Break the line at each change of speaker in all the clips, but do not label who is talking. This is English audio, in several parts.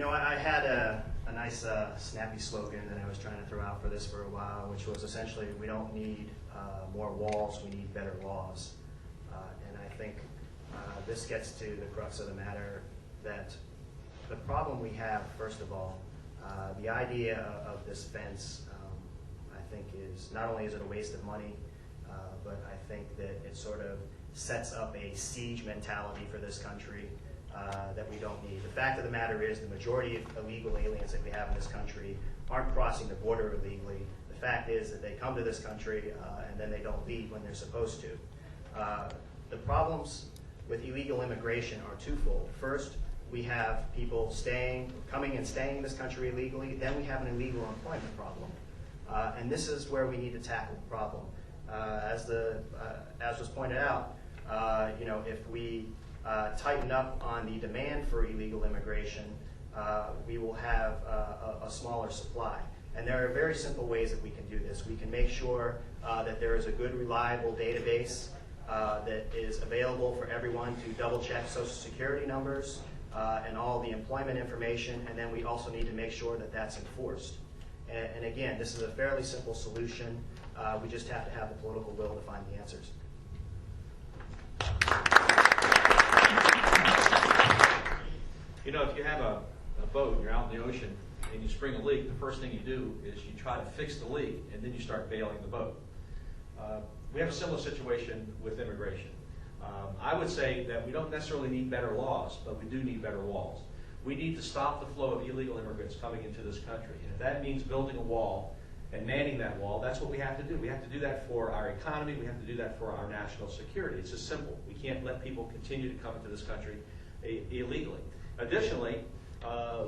I had a nice snappy slogan that I was trying to throw out for this for a while, which was essentially, we don't need more walls, we need better laws. And I think this gets to the crux of the matter, that the problem we have, first of all, the idea of this fence, I think is, not only is it a waste of money, but I think that it sort of sets up a siege mentality for this country that we don't need. The fact of the matter is, the majority of illegal aliens that we have in this country aren't crossing the border illegally. The fact is that they come to this country and then they don't leave when they're supposed to. The problems with illegal immigration are twofold. First, we have people coming and staying in this country illegally. Then we have an illegal employment problem. And this is where we need to tackle the problem. As was pointed out, if we tighten up on the demand for illegal immigration, we will have a smaller supply. And there are very simple ways that we can do this. We can make sure that there is a good, reliable database that is available for everyone to double-check Social Security numbers and all the employment information, and then we also need to make sure that that's enforced. And again, this is a fairly simple solution. We just have to have the political will to find the answers.
If you have a boat and you're out in the ocean and you spring a leak, the first thing you do is you try to fix the leak, and then you start bailing the boat. We have a similar situation with immigration. I would say that we don't necessarily need better laws, but we do need better walls. We need to stop the flow of illegal immigrants coming into this country. And if that means building a wall and manning that wall, that's what we have to do. We have to do that for our economy. We have to do that for our national security. It's just simple. We can't let people continue to come into this country illegally. Additionally,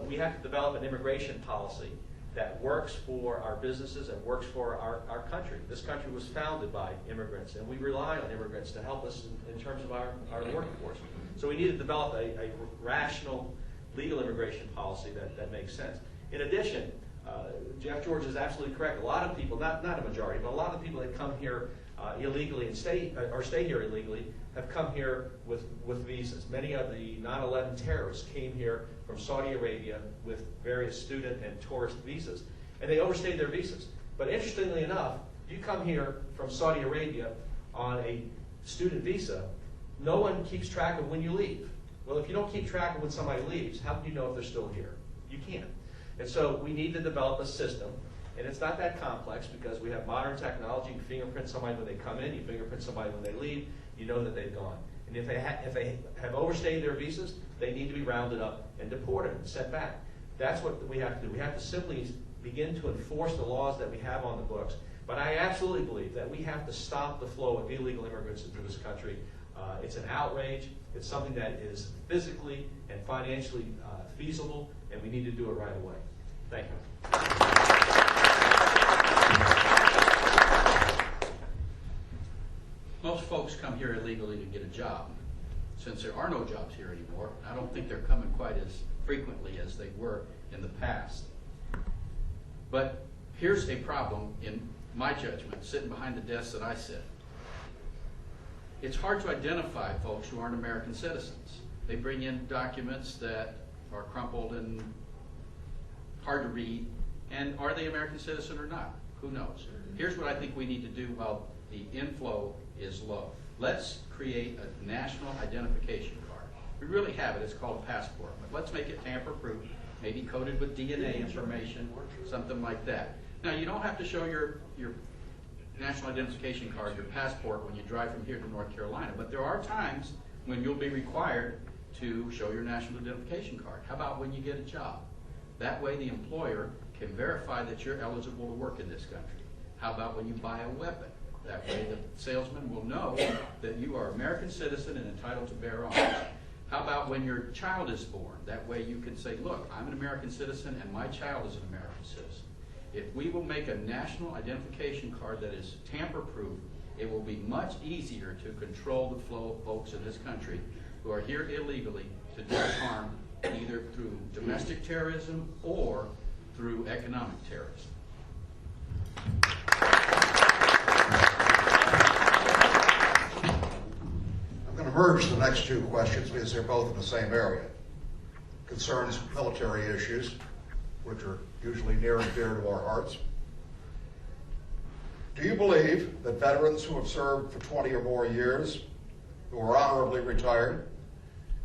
we have to develop an immigration policy that works for our businesses and works for our country. This country was founded by immigrants, and we rely on immigrants to help us in terms of our workforce. So we need to develop a rational legal immigration policy that makes sense. In addition, Jeff George is absolutely correct. A lot of people, not a majority, but a lot of people that come here illegally and stay here illegally have come here with visas. Many of the 9/11 terrorists came here from Saudi Arabia with various student and tourist visas, and they overstayed their visas. But interestingly enough, you come here from Saudi Arabia on a student visa, no one keeps track of when you leave. Well, if you don't keep track of when somebody leaves, how can you know if they're still here? You can't. And so we need to develop a system, and it's not that complex because we have modern technology. You fingerprint somebody when they come in, you fingerprint somebody when they leave, you know that they've gone. And if they have overstayed their visas, they need to be rounded up and deported and sent back. That's what we have to do. We have to simply begin to enforce the laws that we have on the books. But I absolutely believe that we have to stop the flow of illegal immigrants into this country. It's an outrage. It's something that is physically and financially feasible, and we need to do it right away. Thank you.
Most folks come here illegally to get a job. Since there are no jobs here anymore, I don't think they're coming quite as frequently as they were in the past. But here's a problem in my judgment, sitting behind the desk that I sit. It's hard to identify folks who aren't American citizens. They bring in documents that are crumpled and hard to read, and are they American citizen or not? Who knows? Here's what I think we need to do while the inflow is low. Let's create a national identification card. We really have it. It's called a passport. But let's make it tamper-proof, maybe coated with DNA information, something like that. Now, you don't have to show your national identification card, your passport, when you drive from here to North Carolina, but there are times when you'll be required to show your national identification card. How about when you get a job? That way the employer can verify that you're eligible to work in this country. How about when you buy a weapon? That way the salesman will know that you are an American citizen and entitled to bear arms. How about when your child is born? That way you can say, look, I'm an American citizen and my child is an American citizen. If we will make a national identification card that is tamper-proof, it will be much easier to control the flow of folks in this country who are here illegally to do harm either through domestic terrorism or through economic terrorism.
I'm going to merge the next two questions because they're both in the same area. concerns military issues, which are usually near and dear to our hearts. Do you believe that veterans who have served for 20 or more years, who are honorably retired,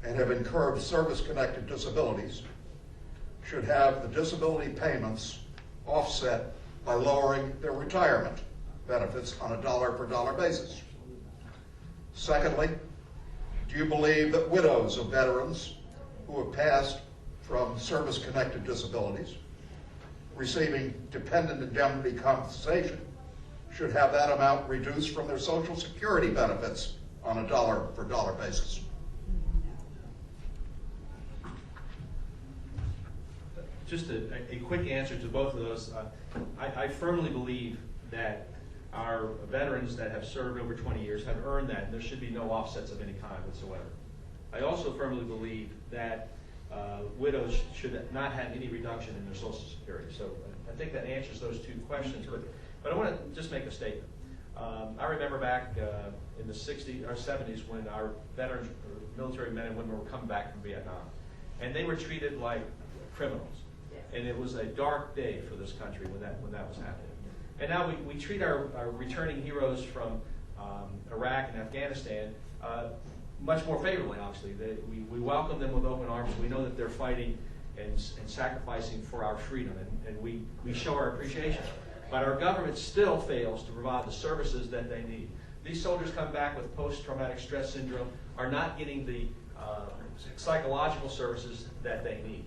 and have incurred service-connected disabilities should have the disability payments offset by lowering their retirement benefits on a dollar-per-dollar basis? Secondly, do you believe that widows of veterans who have passed from service-connected disabilities receiving dependent indemnity compensation should have that amount reduced from their Social Security benefits on a dollar-per-dollar basis?
Just a quick answer to both of those. I firmly believe that our veterans that have served over 20 years have earned that, and there should be no offsets of any kind whatsoever. I also firmly believe that widows should not have any reduction in their Social Security. So I think that answers those two questions. But I want to just make a statement. I remember back in the 60s or 70s when our veterans, military men and women were coming back from Vietnam, and they were treated like criminals. And it was a dark day for this country when that was happening. And now we treat our returning heroes from Iraq and Afghanistan much more favorably, obviously. We welcome them with open arms. We know that they're fighting and sacrificing for our freedom, and we show our appreciation. But our government still fails to provide the services that they need. These soldiers come back with post-traumatic stress syndrome, are not getting the psychological services that they need.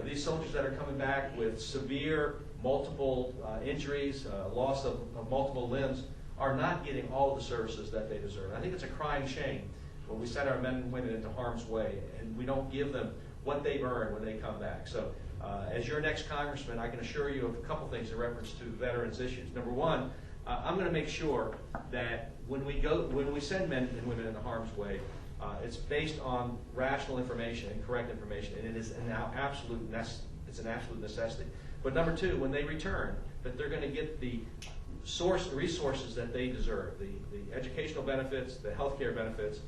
These soldiers that are coming back with severe multiple injuries, loss of multiple limbs, are not getting all of the services that they deserve. I think it's a crying shame when we send our men and women into harm's way and we don't give them what they've earned when they come back. So as your next congressman, I can assure you of a couple things in reference to veterans issues. Number one, I'm going to make sure that when we send men and women into harm's way, it's based on rational information and correct information, and it is an absolute necessity. But number two, when they return, that they're going to get the resources that they deserve, the educational benefits, the health care benefits,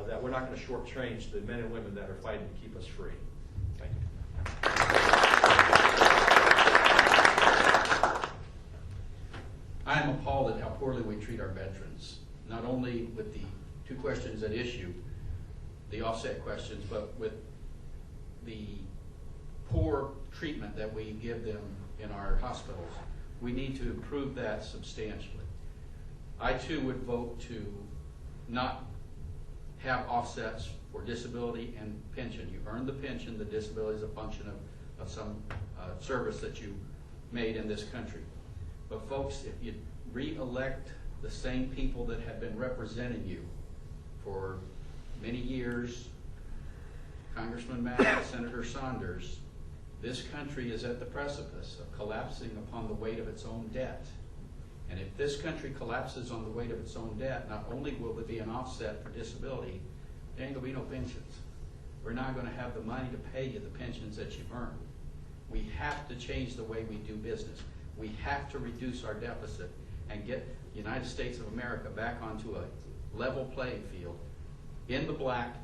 that we're not going to shortchange the men and women that are fighting to keep us free. Thank you.
I am appalled at how poorly we treat our veterans, not only with the two questions at issue, the offset questions, but with the poor treatment that we give them in our hospitals. We need to improve that substantially. I too would vote to not have offsets for disability and pension. You earn the pension, the disability is a function of some service that you made in this country. But folks, if you re-elect the same people that have been representing you for many years, Congressman Mack, Senator Saunders, this country is at the precipice of collapsing upon the weight of its own debt. And if this country collapses on the weight of its own debt, not only will there be an offset for disability, there ain't going to be no pensions. We're not going to have the money to pay you the pensions that you've earned. We have to change the way we do business. We have to reduce our deficit and get the United States of America back onto a level playing field in the black,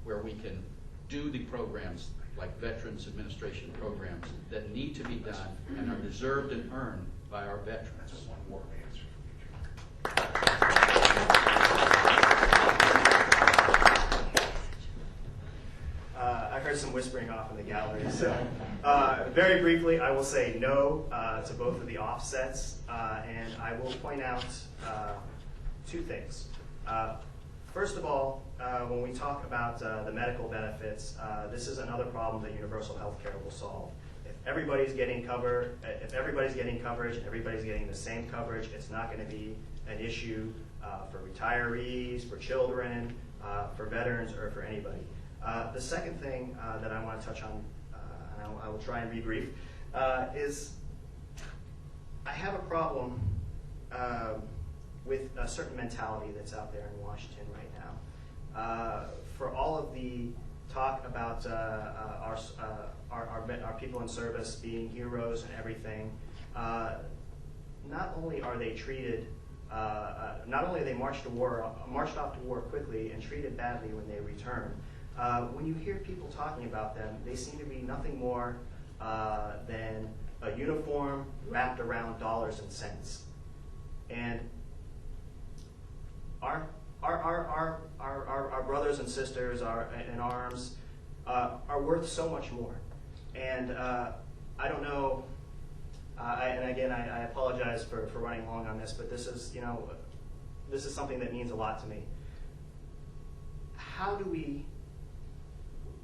where we can do the programs like Veterans Administration programs that need to be done and are deserved and earned by our veterans.
Just one more answer.
I heard some whispering off in the gallery. So very briefly, I will say no to both of the offsets, and I will point out two things. First of all, when we talk about the medical benefits, this is another problem that universal health care will solve. If everybody's getting coverage and everybody's getting the same coverage, it's not going to be an issue for retirees, for children, for veterans, or for anybody. The second thing that I want to touch on, and I will try and be brief, is I have a problem with a certain mentality that's out there in Washington right now. For all of the talk about our people in service being heroes and everything, not only are they treated, not only are they marched off to war quickly and treated badly when they return, when you hear people talking about them, they seem to be nothing more than a uniform wrapped around dollars and cents. And our brothers and sisters in arms are worth so much more. And I don't know, and again, I apologize for running long on this, but this is, this is something that means a lot to me.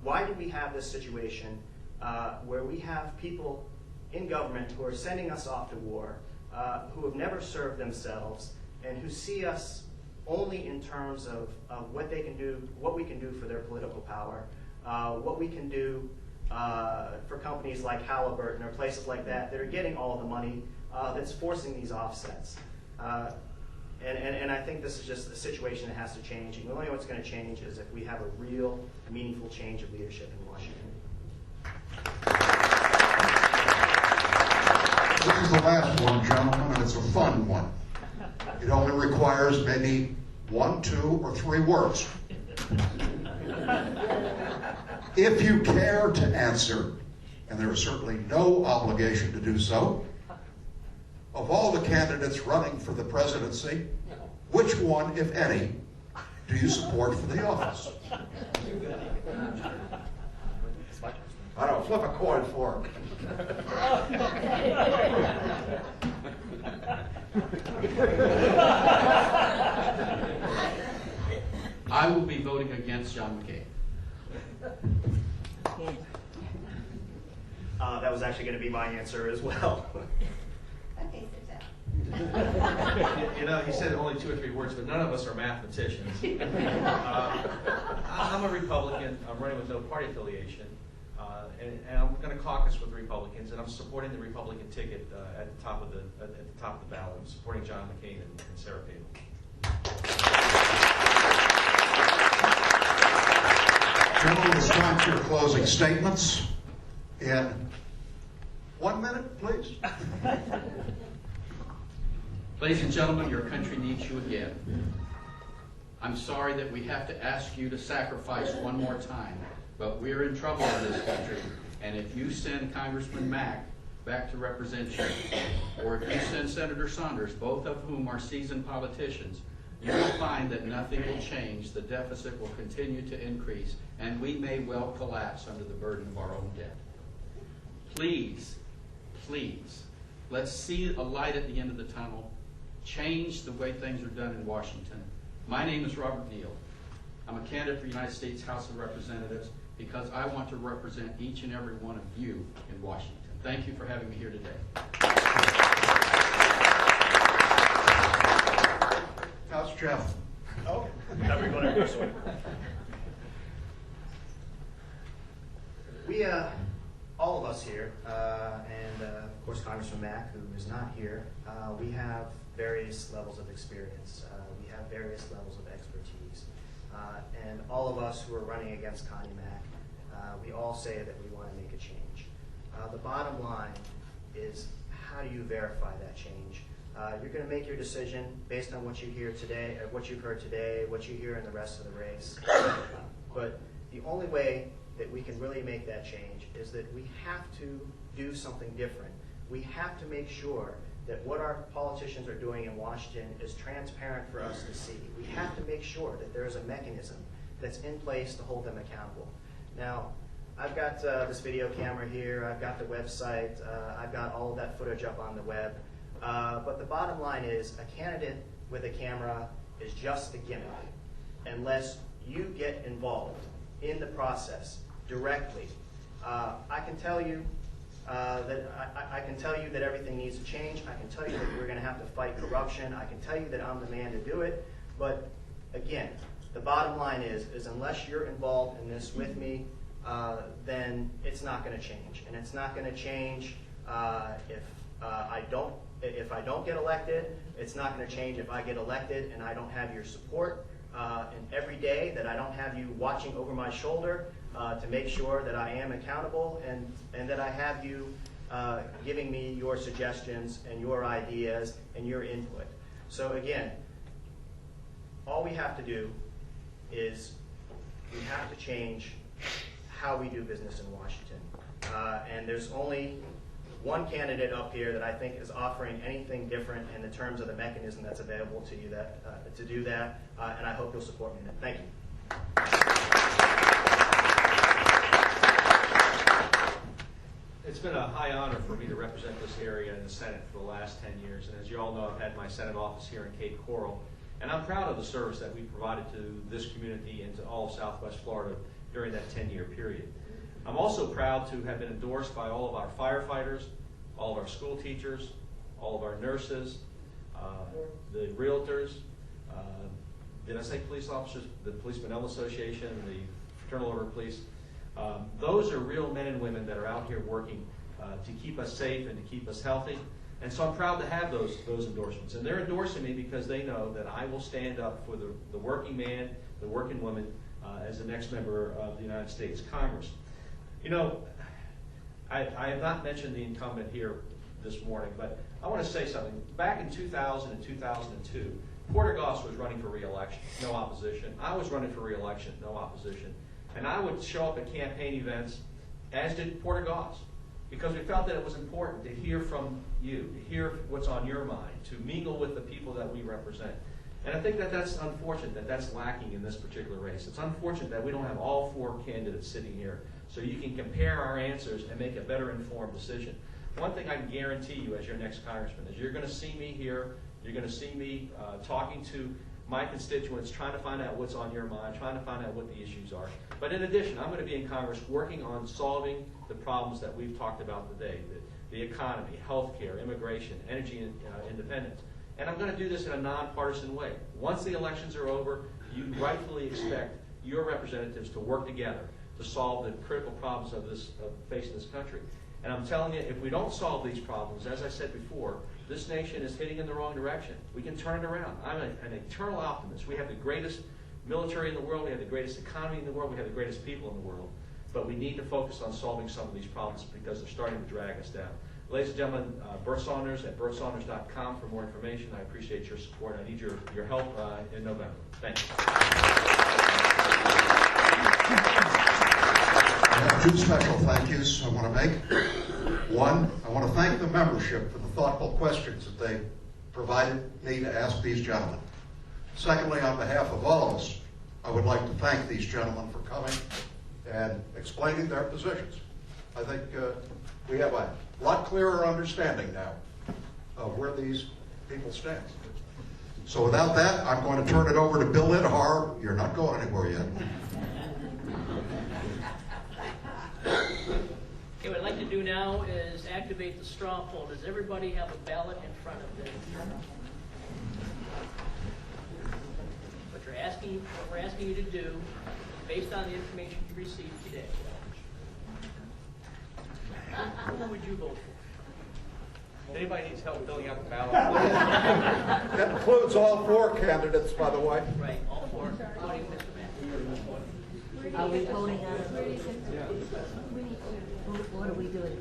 Why do we have this situation where we have people in government who are sending us off to war, who have never served themselves, and who see us only in terms of what they can do, what we can do for their political power, what we can do for companies like Halliburton or places like that are getting all the money that's forcing these offsets. And I think this is just a situation that has to change. And the only way it's going to change is if we have a real, meaningful change of leadership in Washington.
This is the last one, gentlemen, and it's a fun one. It only requires maybe 1, 2, or 3 words. If you care to answer, and there is certainly no obligation to do so, of all the candidates running for the presidency, which one, if any, do you support for the office? I don't flip a coin for it.
I will be voting against John McCain.
That was actually going to be my answer as well.
Okay, sit down.
He said only 2 or 3 words, but none of us are mathematicians. I'm a Republican. I'm running with no party affiliation. And I'm going to caucus with Republicans, and I'm supporting the Republican ticket at the top of the ballot. I'm supporting John McCain and Sarah Palin.
Gentlemen, it's time for your closing statements. In 1 minute, please.
Ladies and gentlemen, your country needs you again. I'm sorry that we have to ask you to sacrifice one more time, but we're in trouble in this country. And if you send Congressman Mack back to represent you, or if you send Senator Saunders, both of whom are seasoned politicians, you will find that nothing will change. The deficit will continue to increase, and we may well collapse under the burden of our own debt. Please, please, let's see a light at the end of the tunnel. Change the way things are done in Washington. My name is Robert Neal. I'm a candidate for the United States House of Representatives because I want to represent each and every one of you in Washington. Thank you for having me here today.
How's Jeff?
Oh, everybody. We, all of us here, and of course Congressman Mack, who is not here, we have various levels of experience. We have various levels of expertise. And all of us who are running against Connie Mack, we all say that we want to make a change. The bottom line is, how do you verify that change? You're going to make your decision based on what you hear today, or what you've heard today, what you hear in the rest of the race. But the only way that we can really make that change is that we have to do something different. We have to make sure that what our politicians are doing in Washington is transparent for us to see. We have to make sure that there is a mechanism that's in place to hold them accountable. Now, I've got this video camera here, I've got the website, I've got all of that footage up on the web. But the bottom line is, a candidate with a camera is just a gimmick unless you get involved in the process directly. I can tell you that everything needs to change. I can tell you that we're going to have to fight corruption. I can tell you that I'm the man to do it. But again, the bottom line is unless you're involved in this with me, then it's not going to change. And it's not going to change if I don't get elected. It's not going to change if I get elected and I don't have your support. And every day that I don't have you watching over my shoulder to make sure that I am accountable and that I have you giving me your suggestions and your ideas and your input. So again, all we have to do is we have to change how we do business in Washington. And there's only one candidate up here that I think is offering anything different in the terms of the mechanism that's available to you to do that, and I hope you'll support me in it. Thank you.
It's been a high honor for me to represent this area in the Senate for the last 10 years, and as you all know, I've had my Senate office here in Cape Coral, and I'm proud of the service that we provided to this community and to all of Southwest Florida during that 10-year period. I'm also proud to have been endorsed by all of our firefighters, all of our school teachers, all of our nurses, the realtors, did I say police officers? The Police Benevolent Association, the Fraternal Order of Police. Those are real men and women that are out here working to keep us safe and to keep us healthy. And so I'm proud to have those endorsements. And they're endorsing me because they know that I will stand up for the working man, the working woman, as the next member of the United States Congress. You know, I have not mentioned the incumbent here this morning, but I want to say something. Back in 2000 and 2002, Porter Goss was running for re-election, no opposition. I was running for re-election, no opposition. And I would show up at campaign events, as did Porter Goss, because we felt that it was important to hear from you, to hear what's on your mind, to mingle with the people that we represent. And I think that that's unfortunate that that's lacking in this particular race. It's unfortunate that we don't have all four candidates sitting here so you can compare our answers and make a better informed decision. One thing I can guarantee you as your next congressman is you're going to see me here, you're going to see me talking to my constituents, trying to find out what's on your mind, trying to find out what the issues are. But in addition, I'm going to be in Congress working on solving the problems that we've talked about today, the economy, health care, immigration, energy independence. And I'm going to do this in a nonpartisan way. Once the elections are over, you rightfully expect your representatives to work together to solve the critical problems facing this country. And I'm telling you, if we don't solve these problems, as I said before, this nation is heading in the wrong direction. We can turn it around. I'm an eternal optimist. We have the greatest military in the world. We have the greatest economy in the world. We have the greatest people in the world. But we need to focus on solving some of these problems because they're starting to drag us down. Ladies and gentlemen, Bert Saunders at bertsaunders.com for more information. I appreciate your support. I need your help in November. Thank you.
I have two special thank yous I want to make. One, I want to thank the membership for the thoughtful questions that they provided me to ask these gentlemen. Secondly, on behalf of all of us, I would like to thank these gentlemen for coming and explaining their positions. I think we have a lot clearer understanding now of where these people stand. So without that, I'm going to turn it over to Bill Idhar. You're not going anywhere yet.
Okay, what I'd like to do now is activate the straw poll. Does everybody have a ballot in front of them? What we're asking you to do, based on the information you received today, who would you vote for?
If anybody needs help filling out the ballot,
That includes all four candidates, by the way.
Right, all four, including Mr. Matthews.
Are we voting on what are we doing?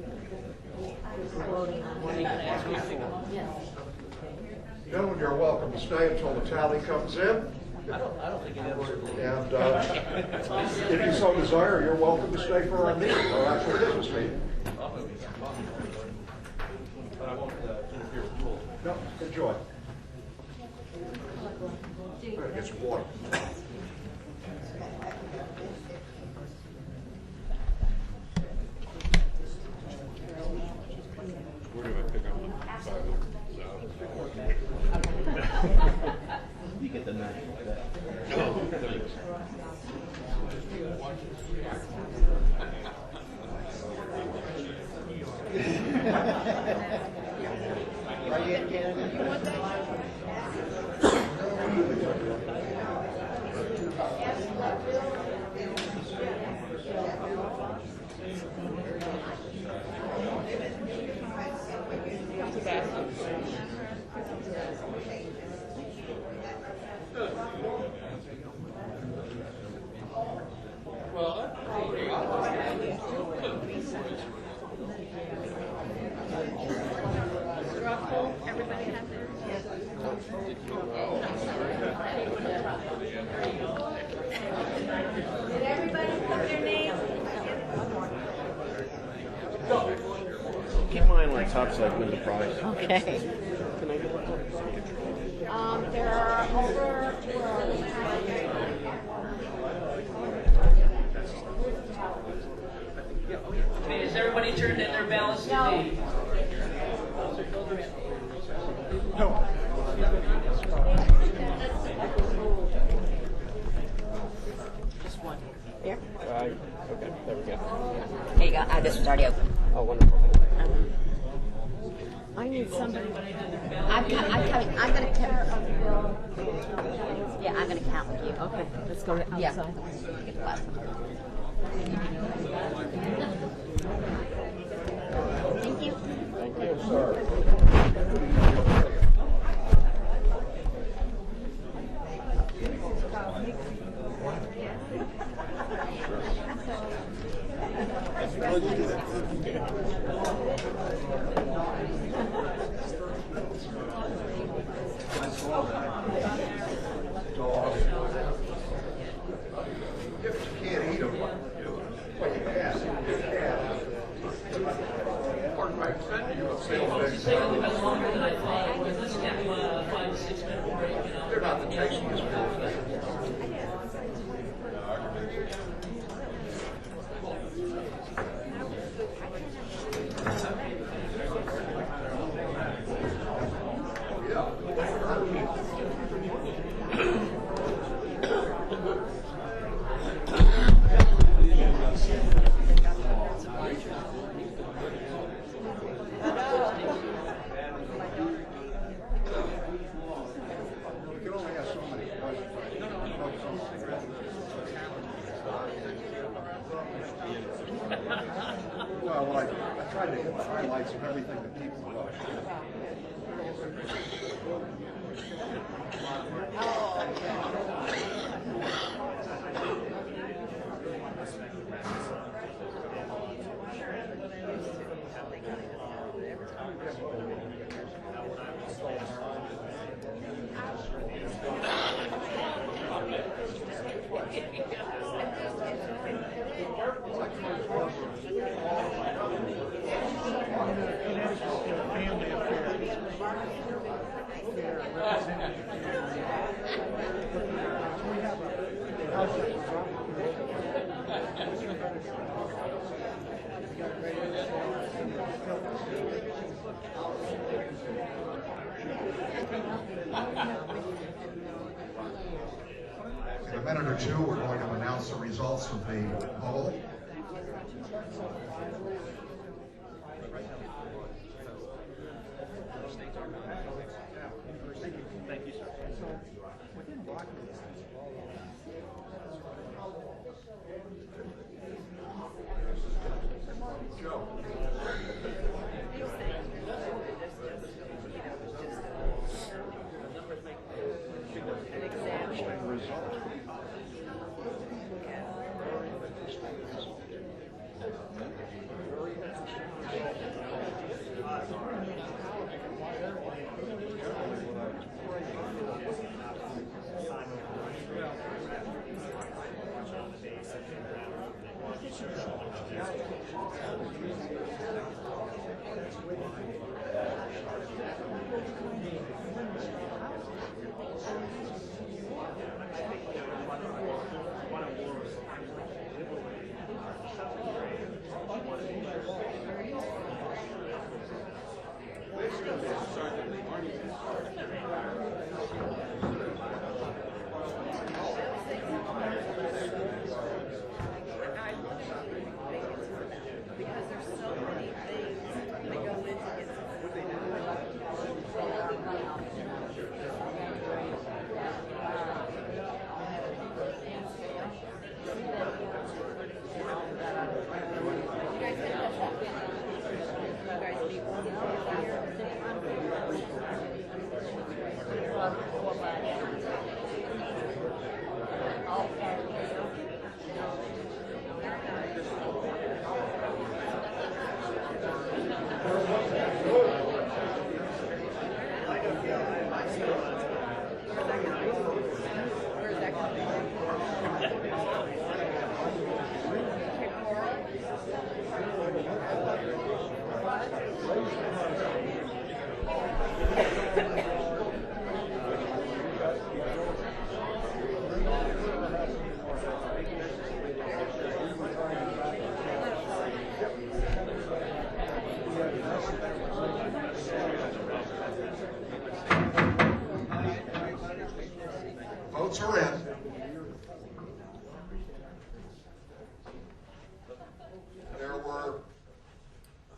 We're voting on
What are you going to ask me to pick them up?
Yes.
Gentlemen, you're welcome to stay until the tally comes in.
I don't think it ever.
And if you so desire, you're welcome to stay for our meeting, our actual business meeting.
but I won't interfere with rules.
No, enjoy. Better get some water.
Where do I pick up the Bible?
You get the knife.
Are you in Canada? You want that?
Everybody have theirs? Yes.
the top segment of the price.
Okay. There are over.
Okay, has everybody turned in their ballots to
No.
me? Just one.
Here.
Okay, there we go.
Here you go. This one's already open.
Oh, wonderful.
I need somebody. I'm gonna count. Yeah, I'm gonna count with you. Okay, let's go outside. Yeah. Get the last one. Thank you.
Thank you.
If you can't eat them, well, you
Let's have a 5 to 6 minute break.
They're not the tastiest. You can only ask so many questions. Well, I tried to hit the highlights of everything that people rush. In a minute or two, we're going to announce the results of the poll.
Thank you, sir.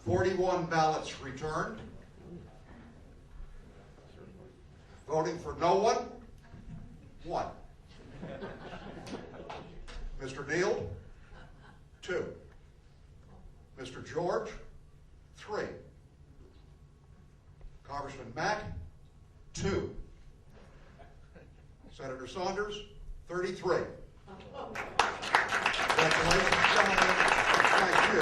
41 ballots returned. Voting for no one, 1. Mr. Neal, 2. Mr. George, 3. Congressman Mack, 2. Senator Saunders, 33. Congratulations, gentlemen. Thank you.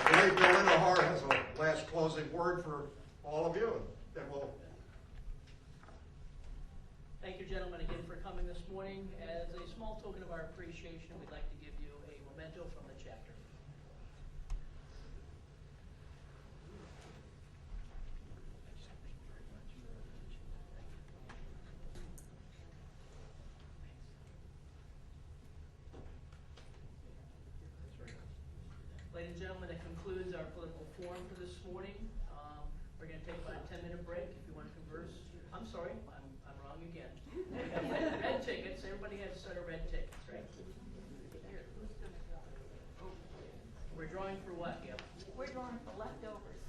The late Bill Inahar has a last closing word for all of you, and then we'll.
Thank you, gentlemen, again for coming this morning. As a small token of our appreciation, we'd like to give you a memento from the chapter. Ladies and gentlemen, that concludes our political forum for this morning. We're going to take about a 10-minute break if you want to converse. I'm sorry, I'm wrong again. Red tickets, everybody has a set of red tickets, right? Here. We're drawing for what, Gail?
We're drawing for leftovers.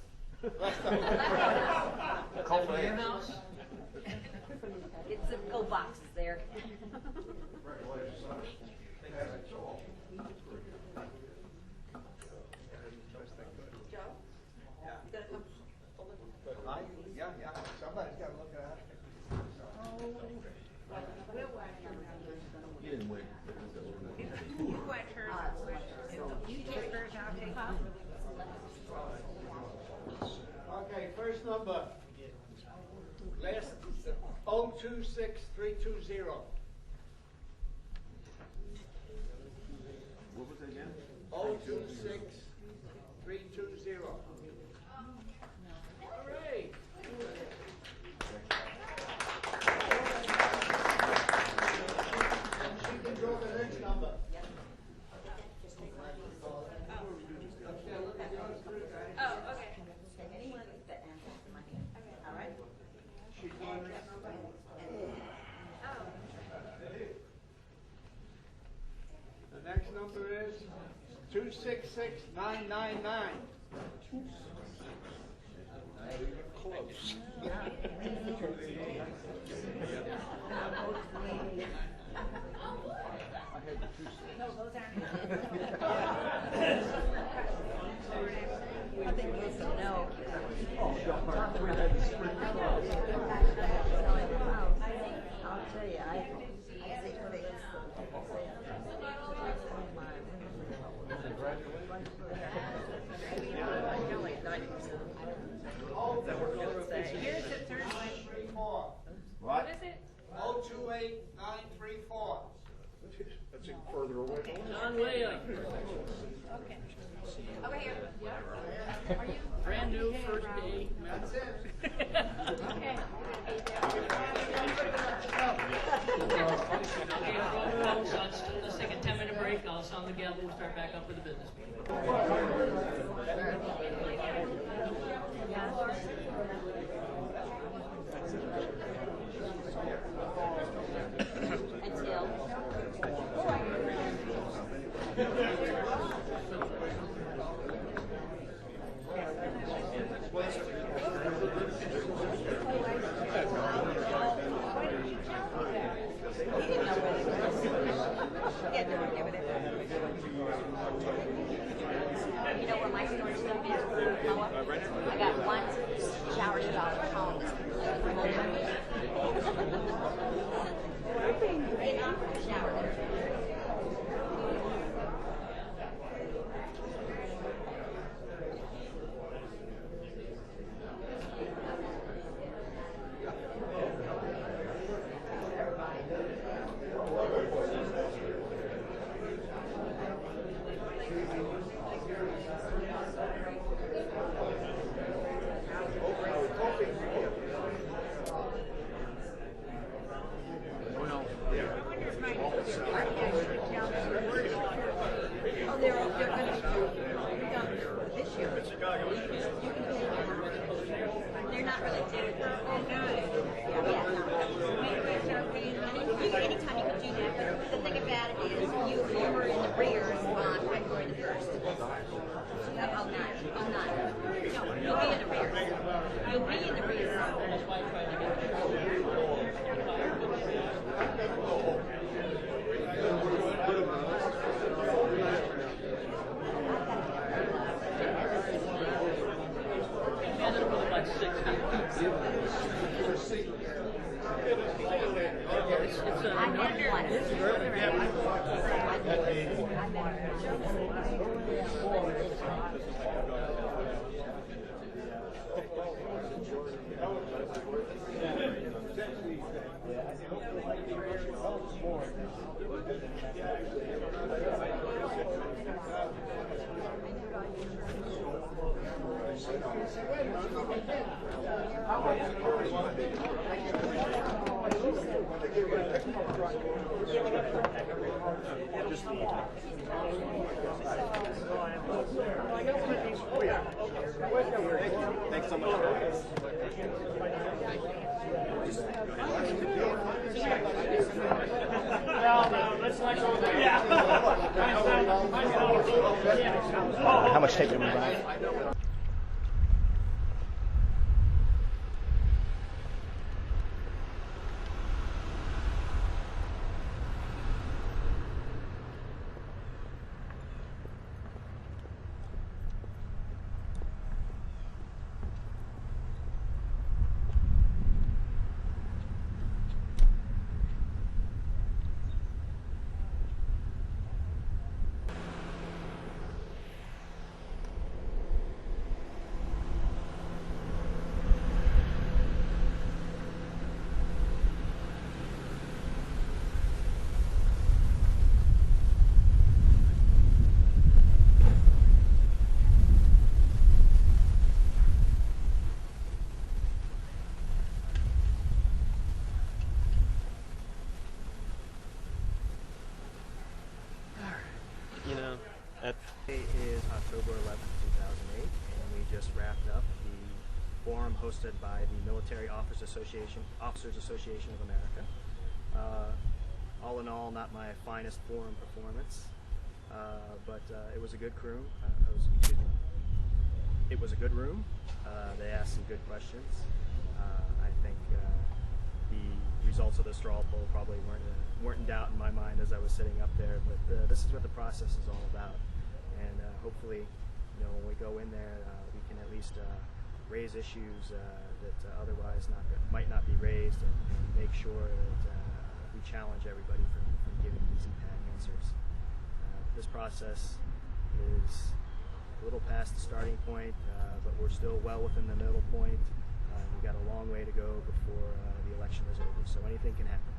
From your house?
It's the go boxes there.
Joe?
Yeah.
You gotta come.
Yeah, somebody's got to look at it.
You didn't win.
You went hers. You take hers, I'll take hers.
Okay, first number. Last 026320.
What was it again?
026320.
All right.
She can draw the next number.
Oh, okay. All right.
She's going to. The next number is 266999. Close.
No, those aren't.
I think we should know. I'll tell you, I think
Here's the third one.
934.
What is it?
028934.
That's even further away.
John Whaley,
Okay. Over here. Are you?
brand new first day member.
That's it.
Okay.
Okay, folks, let's take a 10-minute break. I'll sound the gavel. We'll start back up with the business meeting.
You know where my storage stuff is? MOAA? I got one shower stall at home. Shower.
Hoping Thanks so much.
How much tape did we buy?
Today is October 11th, 2008, and we just wrapped up the forum hosted by the Military Officers Association of America. All in all, not my finest forum performance, but it was a good crew. It was a good room. They asked some good questions. I think the results of the straw poll probably weren't in doubt in my mind as I was sitting up there. But this is what the process is all about. And hopefully, when we go in there, we can at least raise issues that otherwise might not be raised, and make sure that we challenge everybody from giving easy pat answers. This process is a little past the starting point, but we're still well within the middle point. We've got a long way to go before the election is over, so anything can happen.